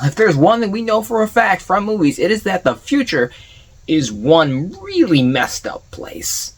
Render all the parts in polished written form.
Well, if there's one thing we know for a fact from movies, it is that the future is one really messed up place.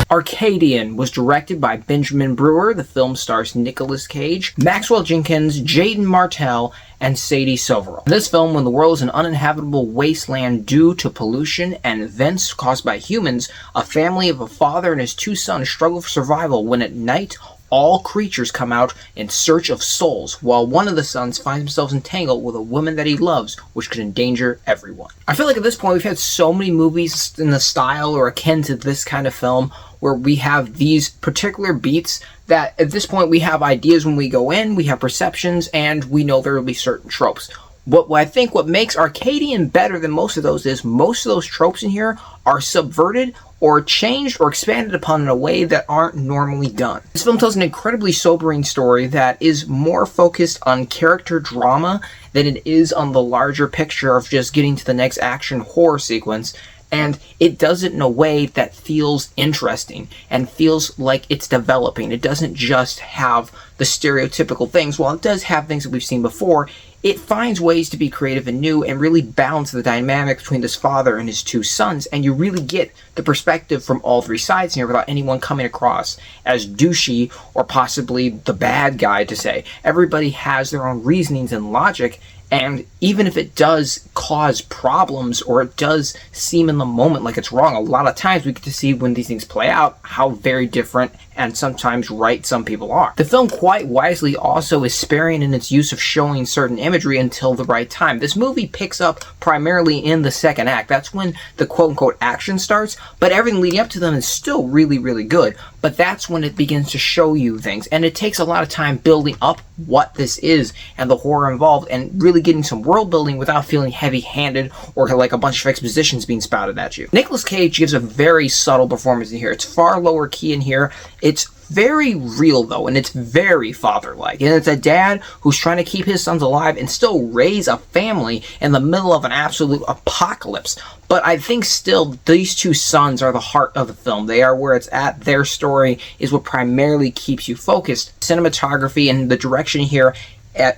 Arcadian was directed by Benjamin Brewer. The film stars Nicolas Cage, Maxwell Jenkins, Jaden Martell, and Sadie Silverell. In this film, when the world is an uninhabitable wasteland due to pollution and events caused by humans, a family of a father and his two sons struggle for survival when at night all creatures come out in search of souls, while one of the sons finds himself entangled with a woman that he loves, which could endanger everyone. I feel like at this point we've had so many movies in the style or akin to this kind of film where we have these particular beats that at this point we have ideas when we go in, we have perceptions, and we know there will be certain tropes. What I think what makes Arcadian better than most of those is most of those tropes in here are subverted or changed or expanded upon in a way that aren't normally done. This film tells an incredibly sobering story that is more focused on character drama than it is on the larger picture of just getting to the next action horror sequence. And it does it in a way that feels interesting and feels like it's developing. It doesn't just have the stereotypical things. While it does have things that we've seen before, it finds ways to be creative and new and really balance the dynamic between this father and his two sons. And you really get the perspective from all three sides here without anyone coming across as douchey or possibly the bad guy to say. Everybody has their own reasonings and logic. And even if it does cause problems or it does seem in the moment like it's wrong, a lot of times we get to see when these things play out how very different and sometimes right some people are. The film quite wisely also is sparing in its use of showing certain imagery until the right time. This movie picks up primarily in the second act. That's when the quote-unquote action starts, but everything leading up to them is still really, really good. But that's when it begins to show you things. And it takes a lot of time building up what this is and the horror involved and really getting some world building without feeling heavy-handed or like a bunch of expositions being spouted at you. Nicolas Cage gives a very subtle performance in here. It's far lower key in here. It's very real though, and it's very father-like. And it's a dad who's trying to keep his sons alive and still raise a family in the middle of an absolute apocalypse. But I think still these two sons are the heart of the film. They are where it's at. Their story is what primarily keeps you focused. Cinematography and the direction here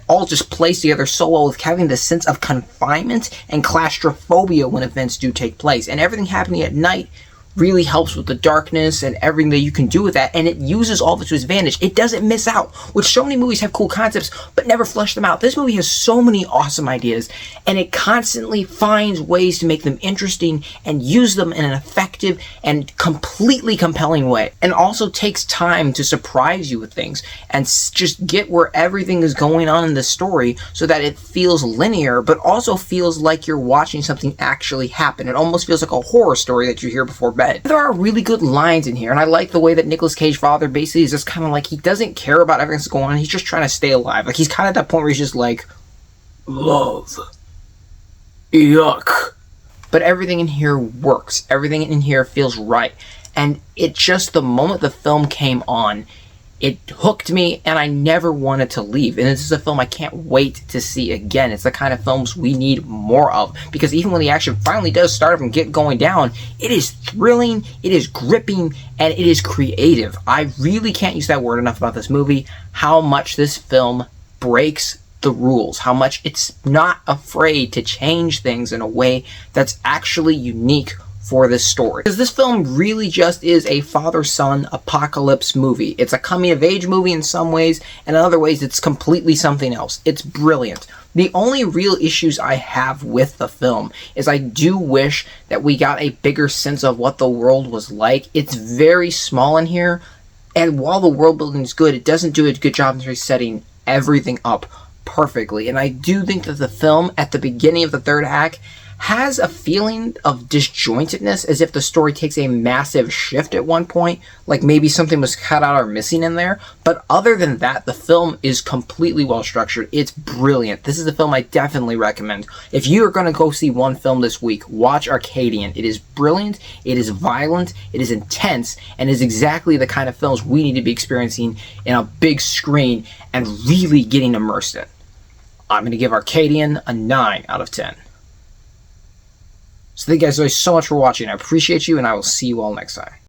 all just placed together so well with having this sense of confinement and claustrophobia when events do take place. And everything happening at night really helps with the darkness and everything that you can do with that, and it uses all this to its advantage. It doesn't miss out, which so many movies have cool concepts but never flesh them out. This movie has so many awesome ideas, and it constantly finds ways to make them interesting and use them in an effective and completely compelling way, and also takes time to surprise you with things and just get where everything is going on in the story so that it feels linear but also feels like you're watching something actually happen. It almost feels like a horror story that you hear before bed. There are really good lines in here, and I like the way that Nicolas Cage's father basically is just kind of like, he doesn't care about everything that's going on, he's just trying to stay alive. Like, he's kind of at that point where he's just like, love, yuck. But everything in here works. Everything in here feels right. And it just, the moment the film came on, it hooked me, and I never wanted to leave. And this is a film I can't wait to see again. It's the kind of films we need more of, because even when the action finally does start up and get going down, it is thrilling, it is gripping, and it is creative. I really can't use that word enough about this movie, how much this film breaks the rules, how much it's not afraid to change things in a way that's actually unique for this story. Because this film really just is a father-son apocalypse movie. It's a coming-of-age movie in some ways, and in other ways it's completely something else. It's brilliant. The only real issues I have with the film is I do wish that we got a bigger sense of what the world was like. It's very small in here, and while the world building is good, it doesn't do a good job in setting everything up perfectly. And I do think that the film, at the beginning of the third act, has a feeling of disjointedness, as if the story takes a massive shift at one point, like maybe something was cut out or missing in there. But other than that, the film is completely well structured. It's brilliant. This is a film I definitely recommend. If you are going to go see one film this week, watch Arcadian. It is brilliant, it is violent, it is intense, and is exactly the kind of films we need to be experiencing in a big screen and really getting immersed in. I'm going to give Arcadian a 9 out of 10. So thank you guys so much for watching. I appreciate you, and I will see you all next time.